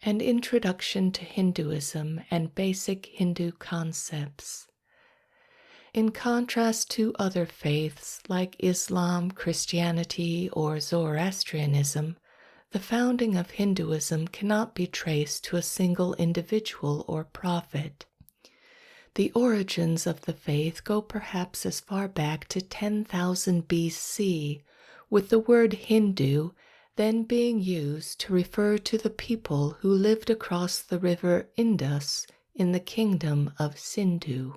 An Introduction to Hinduism and Basic Hindu Concepts. In contrast to other faiths like Islam, Christianity, or Zoroastrianism, the founding of Hinduism cannot be traced to a single individual or prophet. The origins of the faith go perhaps as far back to 10,000 BC, with the word Hindu then being used to refer to the people who lived across the river Indus in the kingdom of Sindhu.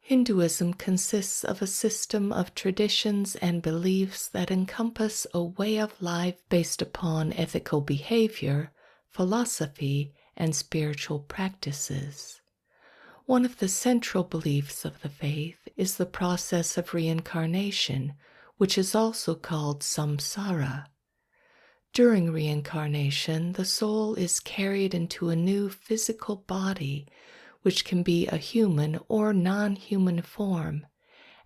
Hinduism consists of a system of traditions and beliefs that encompass a way of life based upon ethical behavior, philosophy, and spiritual practices. One of the central beliefs of the faith is the process of reincarnation, which is also called samsara. During reincarnation, the soul is carried into a new physical body, which can be a human or non-human form,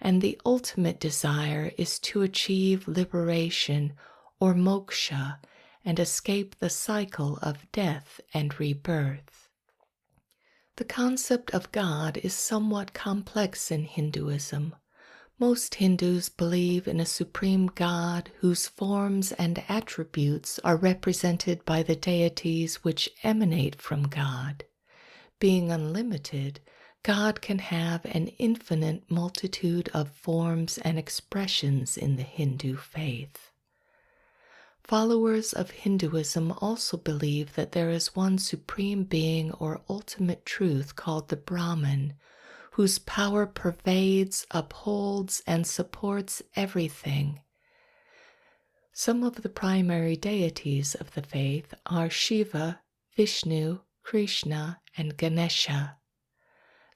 and the ultimate desire is to achieve liberation or moksha and escape the cycle of death and rebirth. The concept of God is somewhat complex in Hinduism. Most Hindus believe in a supreme God whose forms and attributes are represented by the deities which emanate from God. Being unlimited, God can have an infinite multitude of forms and expressions in the Hindu faith. Followers of Hinduism also believe that there is one supreme being or ultimate truth called the Brahman, whose power pervades, upholds, and supports everything. Some of the primary deities of the faith are Shiva, Vishnu, Krishna, and Ganesha.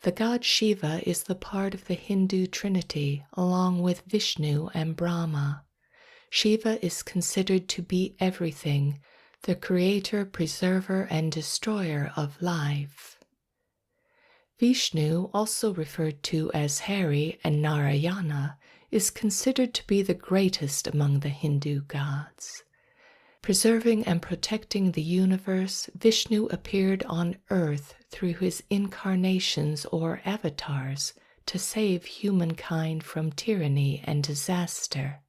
The god Shiva is the part of the Hindu trinity along with Vishnu and Brahma. Shiva is considered to be everything, the creator, preserver, and destroyer of life. Vishnu, also referred to as Hari and Narayana, is considered to be the greatest among the Hindu gods. Preserving and protecting the universe, Vishnu appeared on earth through his incarnations or avatars to save humankind from tyranny and disaster.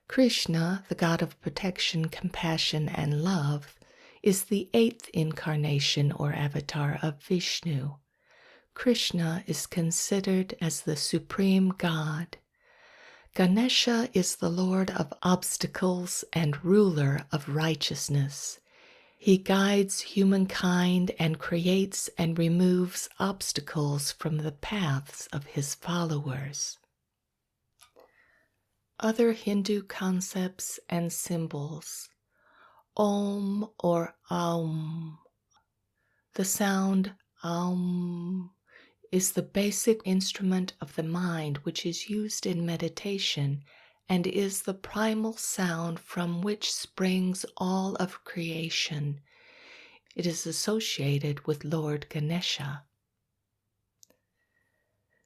Krishna, the god of protection, compassion, and love, is the 8th incarnation or avatar of Vishnu. Krishna is considered as the supreme god. Ganesha is the lord of obstacles and ruler of righteousness. He guides humankind and creates and removes obstacles from the paths of his followers. Other Hindu concepts and symbols. Om or Aum. The sound Aum is the basic instrument of the mind which is used in meditation and is the primal sound from which springs all of creation. It is associated with Lord Ganesha.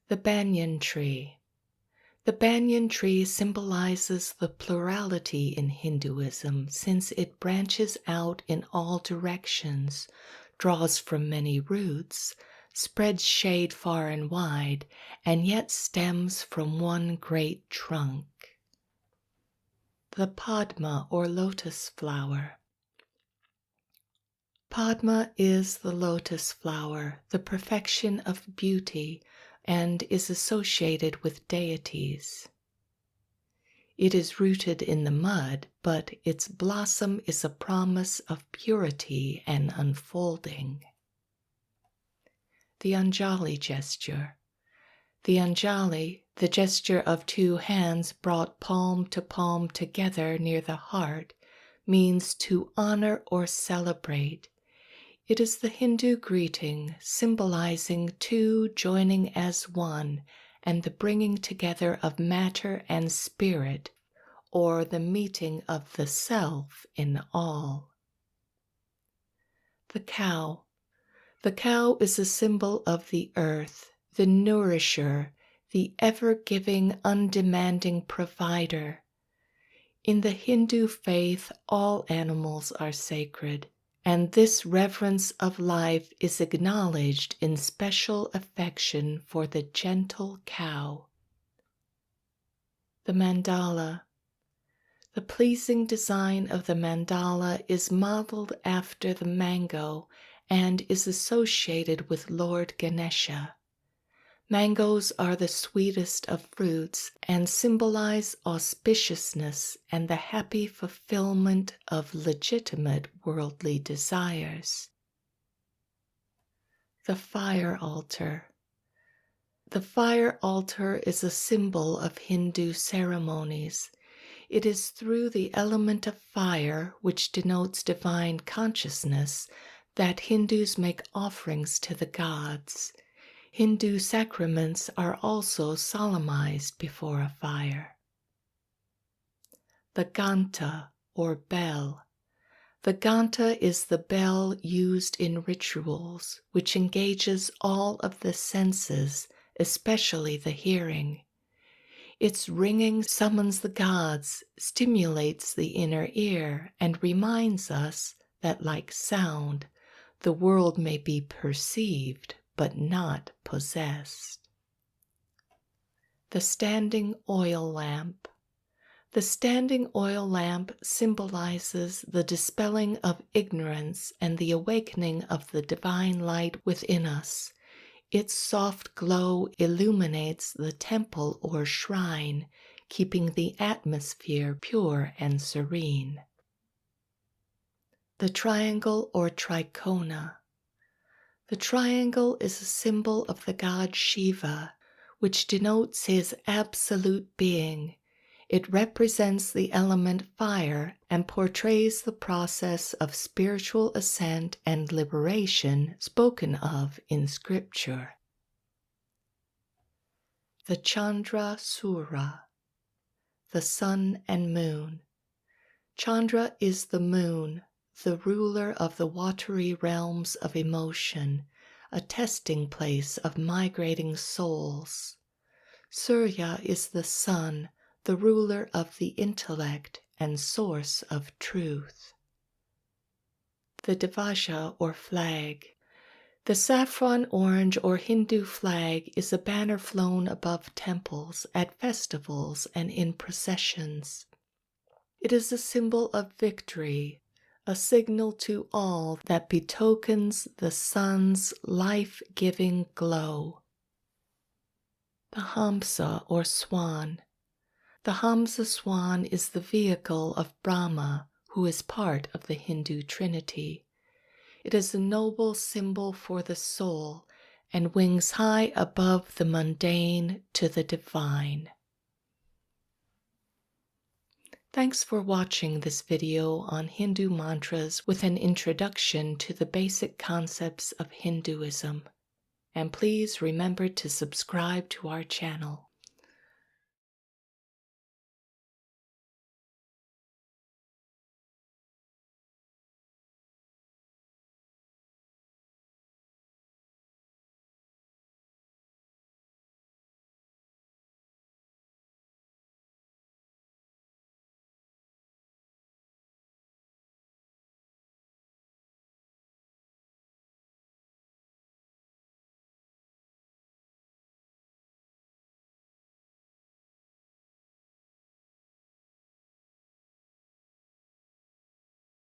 The Banyan Tree. The banyan tree symbolizes the plurality in Hinduism since it branches out in all directions, draws from many roots, spreads shade far and wide, and yet stems from one great trunk. The Padma or Lotus Flower. Padma is the lotus flower, the perfection of beauty, and is associated with deities. It is rooted in the mud, but its blossom is a promise of purity and unfolding. The Anjali Gesture. The Anjali, the gesture of 2 hands brought palm to palm together near the heart, means to honor or celebrate. It is the Hindu greeting symbolizing 2 joining as one and the bringing together of matter and spirit, or the meeting of the self in all. The cow. The cow is a symbol of the earth, the nourisher, the ever-giving, undemanding provider. In the Hindu faith, all animals are sacred. and this reverence of life is acknowledged in special affection for the gentle cow. The mandala. The pleasing design of the mandala is modeled after the mango and is associated with Lord Ganesha. Mangoes are the sweetest of fruits and symbolize auspiciousness and the happy fulfillment of legitimate worldly desires. The fire altar. The fire altar is a symbol of Hindu ceremonies. It is through the element of fire, which denotes divine consciousness, that Hindus make offerings to the gods. Hindu sacraments are also solemnized before a fire. The ghanta, or bell. The ghanta is the bell used in rituals, which engages all of the senses, especially the hearing. Its ringing summons the gods, stimulates the inner ear, and reminds us that, like sound, the world may be perceived but not possessed. The standing oil lamp. The standing oil lamp symbolizes the dispelling of ignorance and the awakening of the divine light within us. Its soft glow illuminates the temple or shrine, keeping the atmosphere pure and serene. The triangle or Trikona. The triangle is a symbol of the god Shiva, which denotes his absolute being. It represents the element fire and portrays the process of spiritual ascent and liberation spoken of in scripture. The Chandra Sura. The sun and moon. Chandra is the moon, the ruler of the watery realms of emotion, a testing place of migrating souls. Surya is the sun, the ruler of the intellect and source of truth. The Dvaja or flag. The saffron orange or Hindu flag is a banner flown above temples, at festivals, and in processions. It is a symbol of victory, a signal to all that betokens the sun's life-giving glow. The Hamsa or Swan. The Hamsa Swan is the vehicle of Brahma, who is part of the Hindu Trinity. It is a noble symbol for the soul and wings high above the mundane to the divine. Thanks for watching this video on Hindu mantras with an introduction to the basic concepts of Hinduism. And please remember to subscribe to our channel.